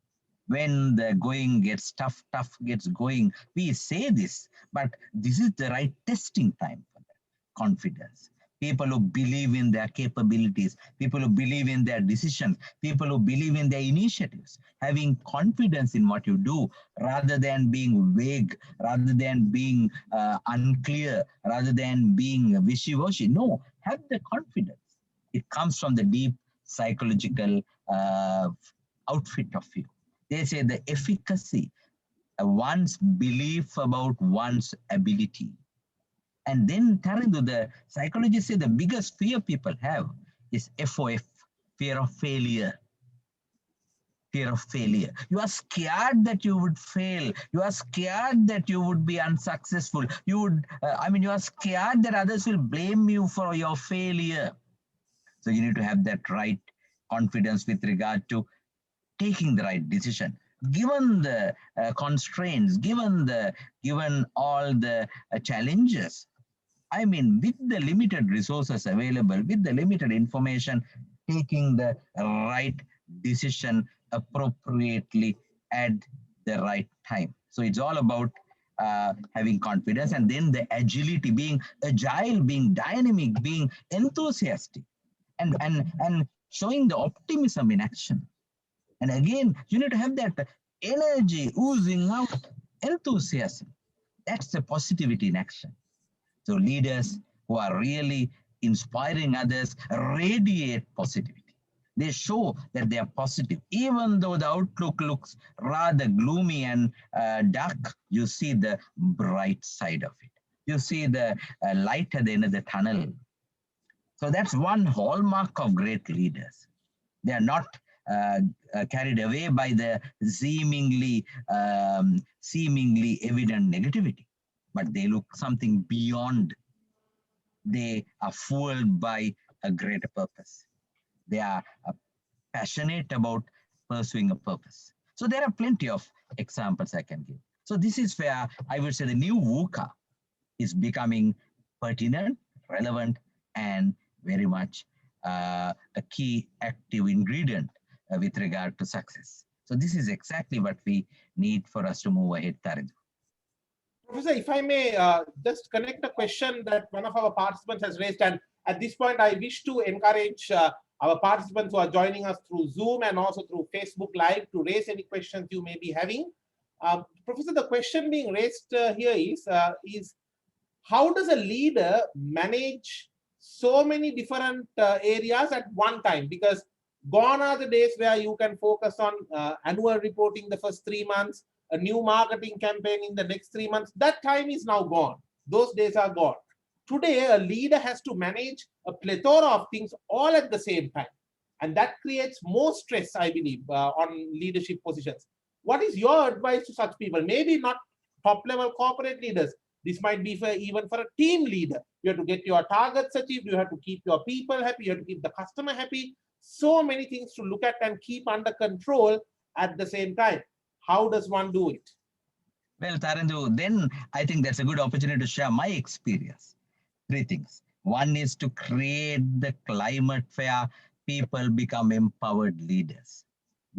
When the going gets tough gets going, we say this, but this is the right testing time for that. Confidence. People who believe in their capabilities, people who believe in their decisions, people who believe in their initiatives, having confidence in what you do rather than being vague, rather than being unclear, rather than being wishy-washy. No, have the confidence. It comes from the deep psychological outfit of you. They say the efficacy, one's belief about one's ability. And then, Tarindu, the psychologists say the biggest fear people have is FOF, fear of failure. Fear of failure. You are scared that you would fail. You are scared that you would be unsuccessful. You are scared that others will blame you for your failure. So you need to have that right confidence with regard to taking the right decision, given the constraints, given all the challenges. I mean, with the limited resources available, with the limited information, taking the right decision appropriately at the right time. So it's all about having confidence, and then the agility, being agile, being dynamic, being enthusiastic, and showing the optimism in action. And again, you need to have that energy oozing out, enthusiasm. That's the positivity in action. So leaders who are really inspiring others radiate positivity. They show that they are positive. Even though the outlook looks rather gloomy and dark, you see the bright side of it. You see the light at the end of the tunnel. So that's one hallmark of great leaders. They are not carried away by the seemingly evident negativity, but they look something beyond. They are fueled by a greater purpose. They are passionate about pursuing a purpose. So there are plenty of examples I can give. So this is where I would say the new VUCA is becoming pertinent, relevant, and very much a key active ingredient with regard to success. So this is exactly what we need for us to move ahead, Tarindu. Professor, if I may just connect a question that one of our participants has raised, and at this point, I wish to encourage our participants who are joining us through Zoom and also through Facebook Live to raise any questions you may be having. Professor, the question being raised here is how does a leader manage so many different areas at one time? Because gone are the days where you can focus on annual reporting the first 3 months, a new marketing campaign in the next 3 months. That time is now gone. Those days are gone. Today, a leader has to manage a plethora of things all at the same time. And that creates more stress, I believe, on leadership positions. What is your advice to such people? Maybe not top-level corporate leaders. This might be even for a team leader. You have to get your targets achieved. You have to keep your people happy. You have to keep the customer happy. So many things to look at and keep under control at the same time. How does one do it? Well, Tarindu, then I think that's a good opportunity to share my experience. 3 things. One is to create the climate where people become empowered leaders.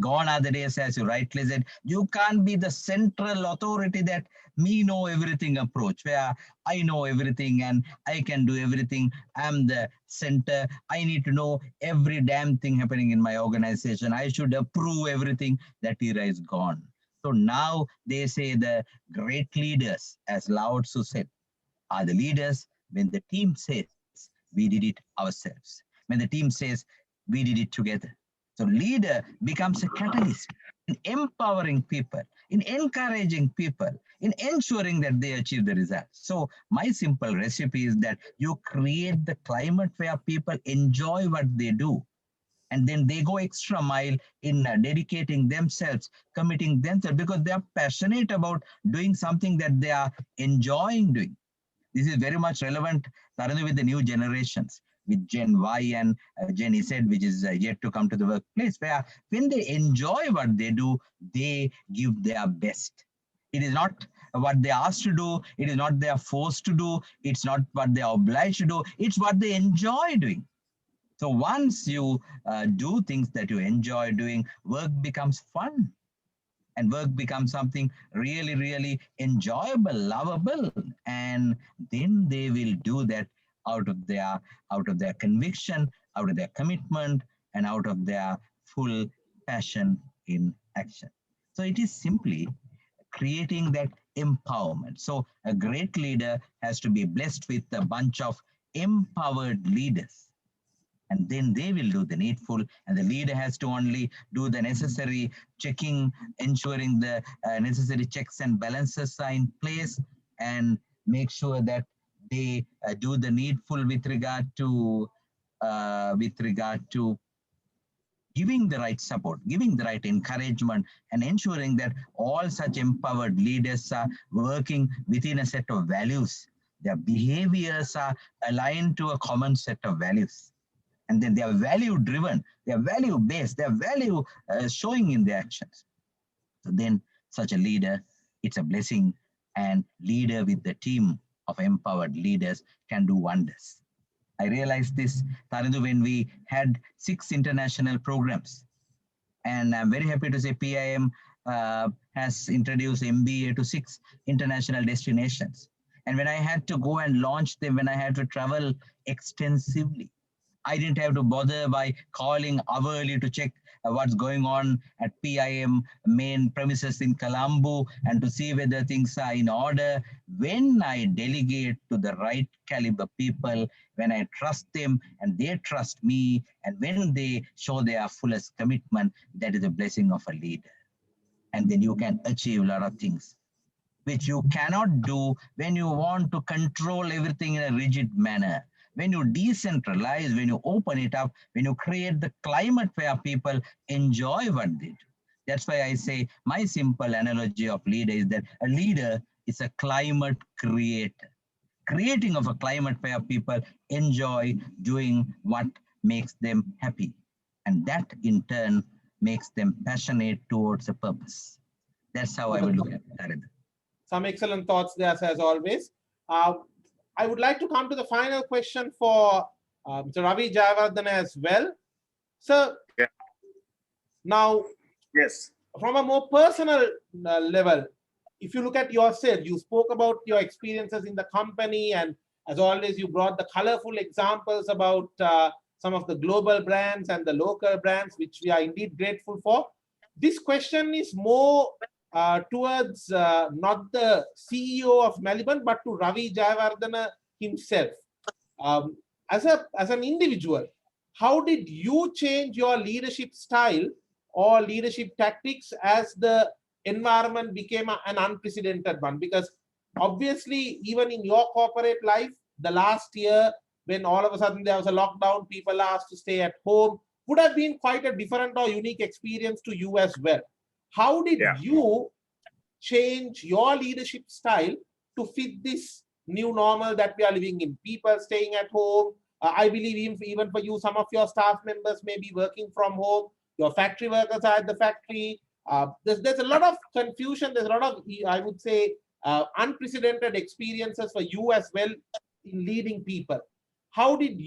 Gone are the days, as you rightly said, you can't be the central authority that me know everything approach, where I know everything and I can do everything. I'm the center. I need to know every damn thing happening in my organization. I should approve everything. That era is gone. So now they say the great leaders, as Lao Tzu said, are the leaders when the team says, we did it ourselves. When the team says, we did it together. So leader becomes a catalyst in empowering people, in encouraging people, in ensuring that they achieve the results. So my simple recipe is that you create the climate where people enjoy what they do. And then they go extra mile in dedicating themselves, committing themselves, because they are passionate about doing something that they are enjoying doing. This is very much relevant, Tarindu, with the new generations, with Gen Y and Gen Z, which is yet to come to the workplace, where when they enjoy what they do, they give their best. It is not what they are asked to do. It is not they are forced to do. It's not what they are obliged to do. It's what they enjoy doing. So once you do things that you enjoy doing, work becomes fun. And work becomes something really, really enjoyable, lovable. And then they will do that out of their conviction, out of their commitment, and out of their full passion in action. So it is simply creating that empowerment. So a great leader has to be blessed with a bunch of empowered leaders. And then they will do the needful, and the leader has to only do the necessary checking, ensuring the necessary checks and balances are in place, and make sure that they do the needful with regard to giving the right support, giving the right encouragement, and ensuring that all such empowered leaders are working within a set of values. Their behaviors are aligned to a common set of values. And then they are value driven, they are value based, they are value showing in their actions. So then such a leader, it's a blessing, and leader with the team of empowered leaders can do wonders. I realized this, Tarindu, when we had 6 international programs. And I'm very happy to say PIM has introduced MBA to 6 international destinations. And when I had to go and launch them, when I had to travel extensively, I didn't have to bother by calling hourly to check what's going on at PIM main premises in Colombo and to see whether things are in order. When I delegate to the right caliber people, when I trust them and they trust me, and when they show their fullest commitment, that is a blessing of a leader. And then you can achieve a lot of things, which you cannot do when you want to control everything in a rigid manner. When you decentralize, when you open it up, when you create the climate where people enjoy what they do. That's why I say my simple analogy of leader is that a leader is a climate creator, creating of a climate where people enjoy doing what makes them happy. And that in turn makes them passionate towards a purpose. That's how I would look at it. Some excellent thoughts there, as always. I would like to come to the final question for Mr. Ravi Jayawardena as well. So, yeah. Now, yes, from a more personal level, if you look at yourself, you spoke about your experiences in the company, and as always, you brought the colorful examples about some of the global brands and the local brands, which we are indeed grateful for. This question is more towards not the CEO of Melbourne, but to Ravi Jayawardena himself. As an individual, how did you change your leadership style or leadership tactics as the environment became an unprecedented one? Because obviously, even in your corporate life, the last year, when all of a sudden there was a lockdown, people are asked to stay at home, would have been quite a different or unique experience to you as well. How did you change your leadership style to fit this new normal that we are living in? People staying at home. I believe even for you, some of your staff members may be working from home. Your factory workers are at the factory. There's a lot of confusion. There's a lot of, I would say, unprecedented experiences for you as well in leading people. How did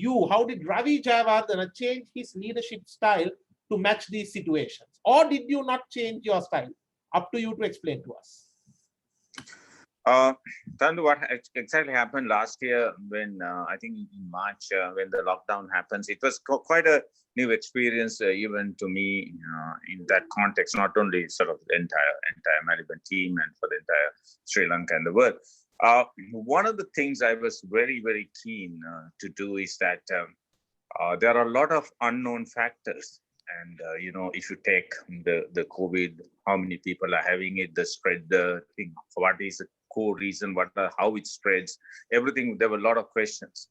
Ravi Jayawardena change his leadership style to match these situations? Or did you not change your style? Up to you to explain to us. Tandu, what exactly happened last year when I think in March when the lockdown happens, it was quite a new experience even to me in that context, not only sort of the entire Melbourne team and for the entire Sri Lanka and the world. One of the things I was very, very keen to do is that there are a lot of unknown factors. And, if you take the COVID, how many people are having it, the spread, the thing, what is the core reason, how it spreads, everything, there were a lot of questions.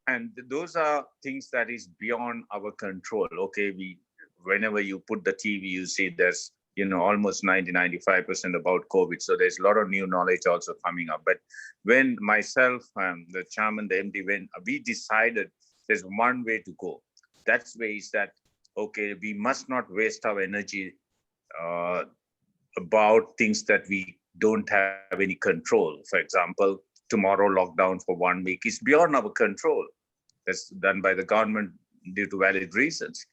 And those are things that is beyond our control. Okay, whenever you put the TV, you see there's, almost 90-95% about COVID. So there's a lot of new knowledge also coming up. But when myself, the chairman, the MD, when we decided there's one way to go, that way is that, okay, we must not waste our energy about things that we don't have any control. For example, tomorrow lockdown for 1 week is beyond our control. That's done by the government due to valid reasons.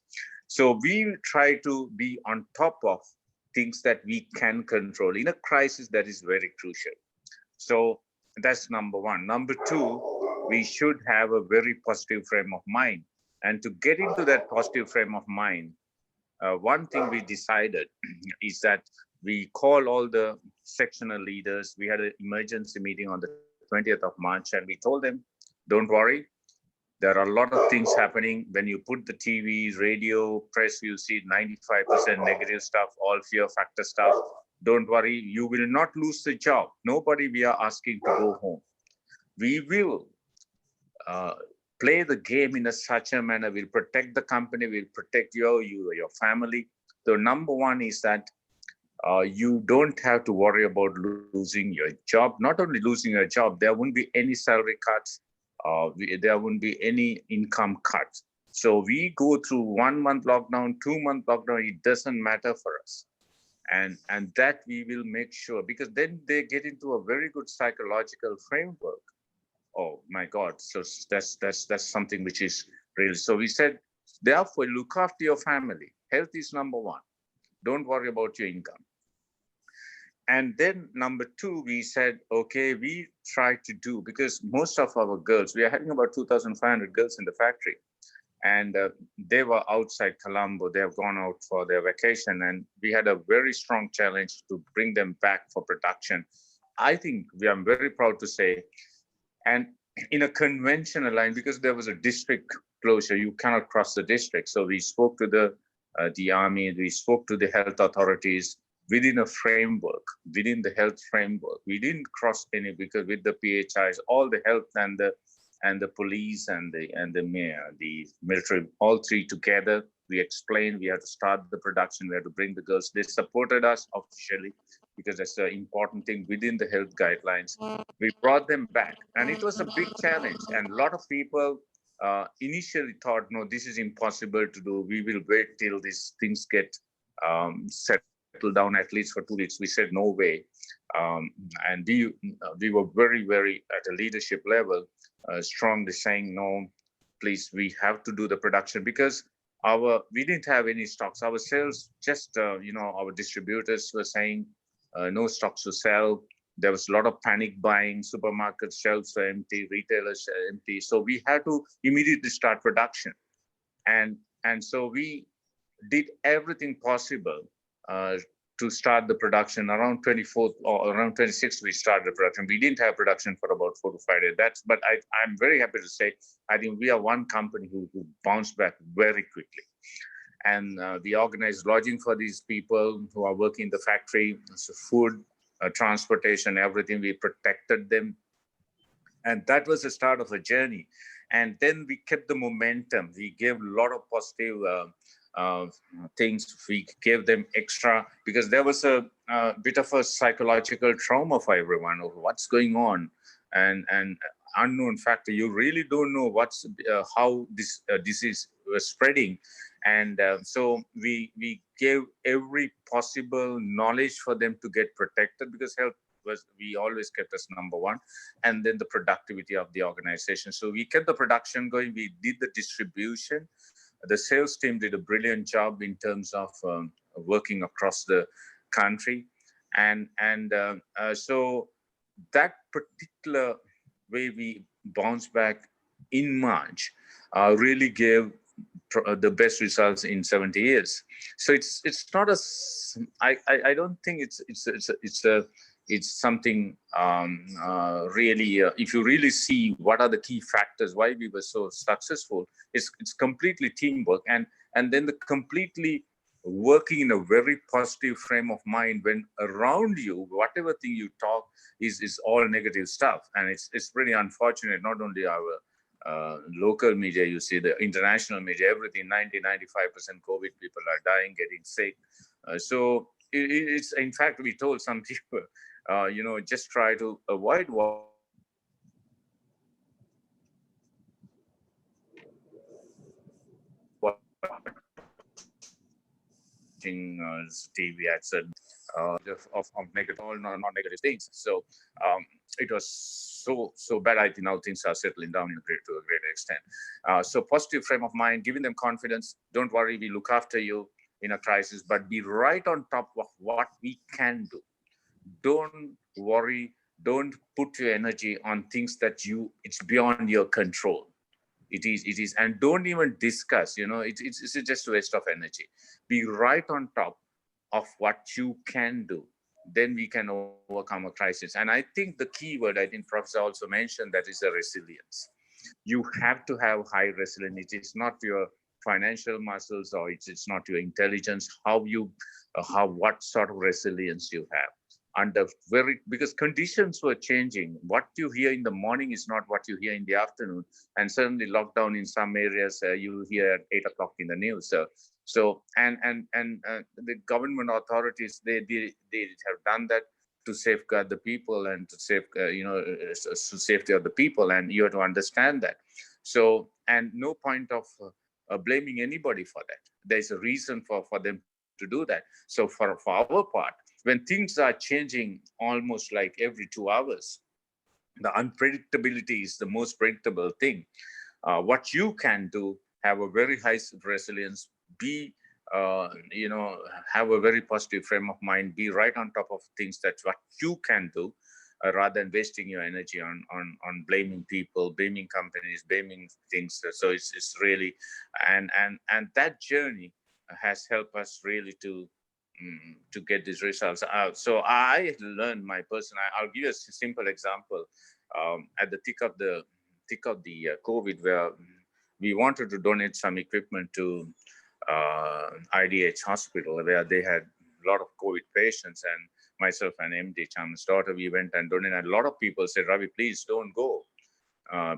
So we try to be on top of things that we can control. In a crisis, that is very crucial. So that's number one. Number two, we should have a very positive frame of mind. And to get into that positive frame of mind, one thing we decided is that we call all the sectional leaders. We had an emergency meeting on the 20th of March, and we told them, don't worry. There are a lot of things happening. When you put the TV, radio, press, you see 95% negative stuff, all fear factor stuff. Don't worry, you will not lose the job. Nobody we are asking to go home. We will play the game in such a manner. We'll protect the company, we'll protect your family. The number one is that you don't have to worry about losing your job. Not only losing your job, there won't be any salary cuts. There won't be any income cuts. So we go through 1 month lockdown, 2 month lockdown, it doesn't matter for us. And that we will make sure, because then they get into a very good psychological framework. Oh my God. So that's something which is real. So we said, therefore, look after your family. Health is number one. Don't worry about your income. And then number two, we said, okay, we try to do, because most of our girls, we are having about 2,500 girls in the factory, and they were outside Colombo. They have gone out for their vacation, and we had a very strong challenge to bring them back for production. I think I'm very proud to say, and in a conventional line, because there was a district closure, you cannot cross the district. So we spoke to the army, we spoke to the health authorities within a framework, within the health framework. We didn't cross any, because with the PHIs, all the health and the police and the military, all three together, we explained we had to start the production, we had to bring the girls. They supported us officially, because that's an important thing within the health guidelines. We brought them back, and it was a big challenge. And a lot of people initially thought, no, this is impossible to do. We will wait till these things get settled down at least for 2 weeks. We said, no way. And we were very, very at a leadership level, strongly saying, no, please, we have to do the production, because we didn't have any stocks. Our sales, just our distributors were saying no stocks to sell. There was a lot of panic buying. Supermarket shelves were empty, retailers were empty. So we had to immediately start production, and so we did everything possible uh, to start the production. Around 24th or around 26th, we started the production. We didn't have production for about 4 to 5 days. But I'm very happy to say, I think we are one company who bounced back very quickly. And we organized lodging for these people who are working in the factory, so food, transportation, everything. We protected them. And that was the start of a journey. And then we kept the momentum. We gave a lot of positive things. We gave them extra, because there was a bit of a psychological trauma for everyone of what's going on, and unknown factor. You really don't know how this disease was spreading. And so we gave every possible knowledge for them to get protected, because health we always kept as number one, and then the productivity of the organization. So we kept the production going. We did the distribution. The sales team did a brilliant job in terms of working across the country, and so that particular way we bounced back in March really gave the best results in 70 years. So it's not I don't think it's something really, if you really see what are the key factors why we were so successful, it's completely teamwork, and then the completely working in a very positive frame of mind, when around you, whatever thing you talk is all negative stuff. And it's pretty unfortunate, not only our local media, you see the international media, everything, 90-95% COVID people are dying, getting sick. So it's, in fact, we told some people, just try to avoid watching TV ads and of negative, all non-negative things. So it was so bad. I think now things are settling down to a great extent. So positive frame of mind, giving them confidence. Don't worry, we look after you in a crisis, but be right on top of what we can do. Don't worry. Don't put your energy on things that it's beyond your control. It is, and don't even discuss. It's just a waste of energy. Be right on top of what you can do. Then we can overcome a crisis. And I think the key word, I think Professor also mentioned, that is a resilience. You have to have high resilience. It's not your financial muscles, or it's not your intelligence, what sort of resilience you have under because conditions were changing. What you hear in the morning is not what you hear in the afternoon, and certainly lockdown in some areas you hear at 8 o'clock in the news. So the government authorities, they have done that to safeguard the people and to safety of the people, and you have to understand that. So, and no point of blaming anybody for that. There's a reason for them to do that. So for our part, when things are changing almost like every 2 hours, the unpredictability is the most predictable thing. What you can do, have a very high resilience, be, have a very positive frame of mind, be right on top of things. That's what you can do, rather than wasting your energy on blaming people, blaming companies, blaming things. So it's really, and that journey has helped us really to get these results out. So I learned my person. I'll give you a simple example. At the thick of the COVID, where we wanted to donate some equipment to IDH hospital, where they had a lot of COVID patients, and myself and MD Chaman's daughter, we went and donated. A lot of people said, Ravi, please don't go,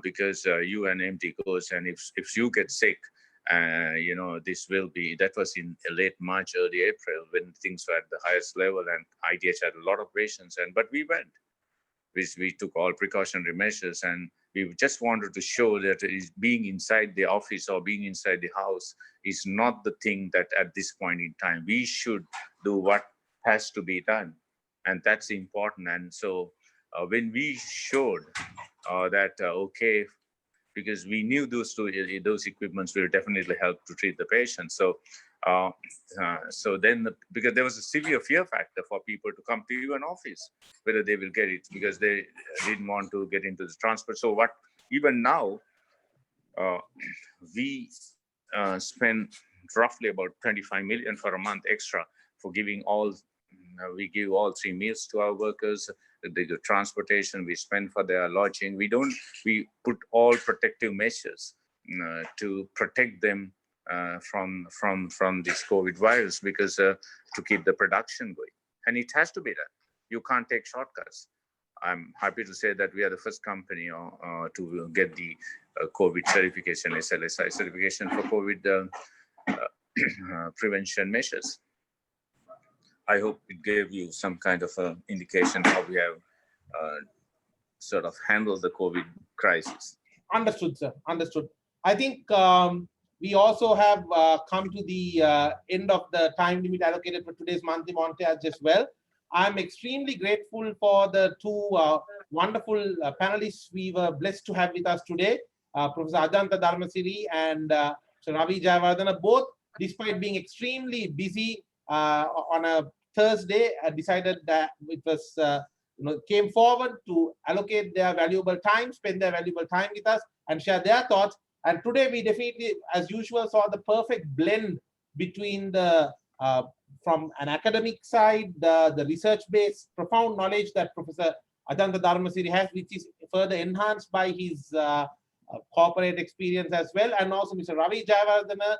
because you and MD goes, and if you get sick, this will be, that was in late March, early April, when things were at the highest level, and IDH had a lot of patients, but we went. We took all precautionary measures, and we just wanted to show that being inside the office or being inside the house is not the thing that at this point in time. We should do what has to be done, and that's important. And so when we showed that, okay, because we knew those equipments will definitely help to treat the patient. So then, because there was a severe fear factor for people to come to an office, whether they will get it, because they didn't want to get into the transport. So even now, we spend roughly about 25 million for a month extra for giving we give all 3 meals to our workers. The transportation we spend for their lodging. We put all protective measures to protect them from this COVID virus, because to keep the production going, and it has to be done. You can't take shortcuts. I'm happy to say that we are the first company to get the COVID certification, SLSI certification for COVID prevention measures. I hope it gave you some kind of indication how we have sort of handled the COVID crisis. Understood, sir. Understood. I think we also have come to the end of the time limit allocated for today's monthly montage as well. I'm extremely grateful for the two wonderful panelists we were blessed to have with us today, Professor Ajanta Dharmasiri and Sir Ravi Jayawardena, both, despite being extremely busy on a Thursday, decided that it was came forward to allocate their valuable time, spend their valuable time with us, and share their thoughts. And today we definitely, as usual, saw the perfect blend between the from an academic side, the research-based profound knowledge that Professor Ajanta Dharmasiri has, which is further enhanced by his corporate experience as well, and also Mr. Ravi Jayawardena,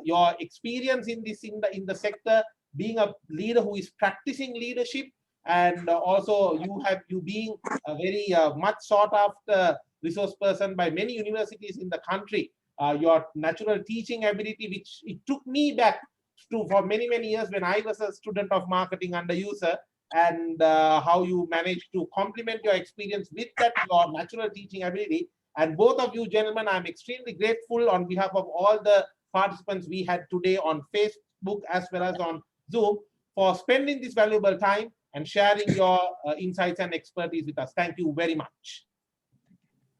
your experience in the sector, being a leader who is practicing leadership, and also you being a very much sought after resource person by many universities in the country. Your natural teaching ability, which it took me back to for many years when I was a student of marketing under you, sir, and how you managed to complement your experience with that your natural teaching ability. And both of you gentlemen, I'm extremely grateful on behalf of all the participants we had today on Facebook as well as on Zoom for spending this valuable time and sharing your insights and expertise with us. Thank you very much.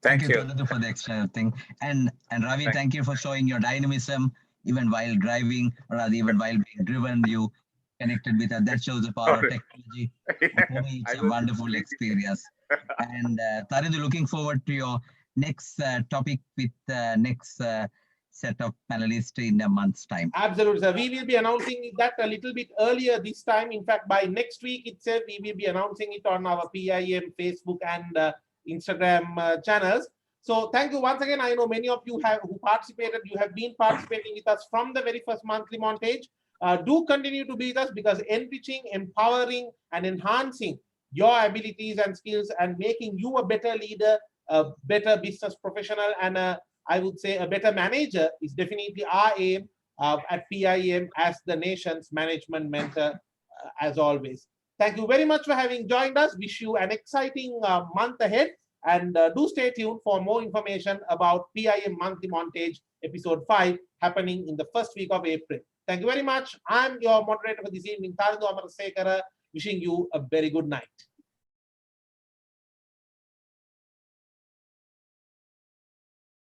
Thank you, Tarandu, for the extra thing. And Ravi, thank you for showing your dynamism, even while driving, or rather even while being driven, you connected with us. That shows the power of technology. For me, it's a wonderful experience. And Tarandu, looking forward to your next topic with next set of panelists in a month's time. Absolutely, sir. We will be announcing that a little bit earlier this time. In fact, by next week itself, we will be announcing it on our PIM Facebook and Instagram channels. So thank you once again. I know many of you who participated, you have been participating with us from the very first monthly montage. Do continue to be with us, because enriching, empowering, and enhancing your abilities and skills and making you a better leader, a better business professional, and I would say a better manager is definitely our aim at PIM as the nation's management mentor, as always. Thank you very much for having joined us. Wish you an exciting month ahead. And do stay tuned for more information about PIM Monthly Montage episode 5 happening in the first week of April. Thank you very much. I'm your moderator for this evening, Tarandu Amarasekara, wishing you a very good night.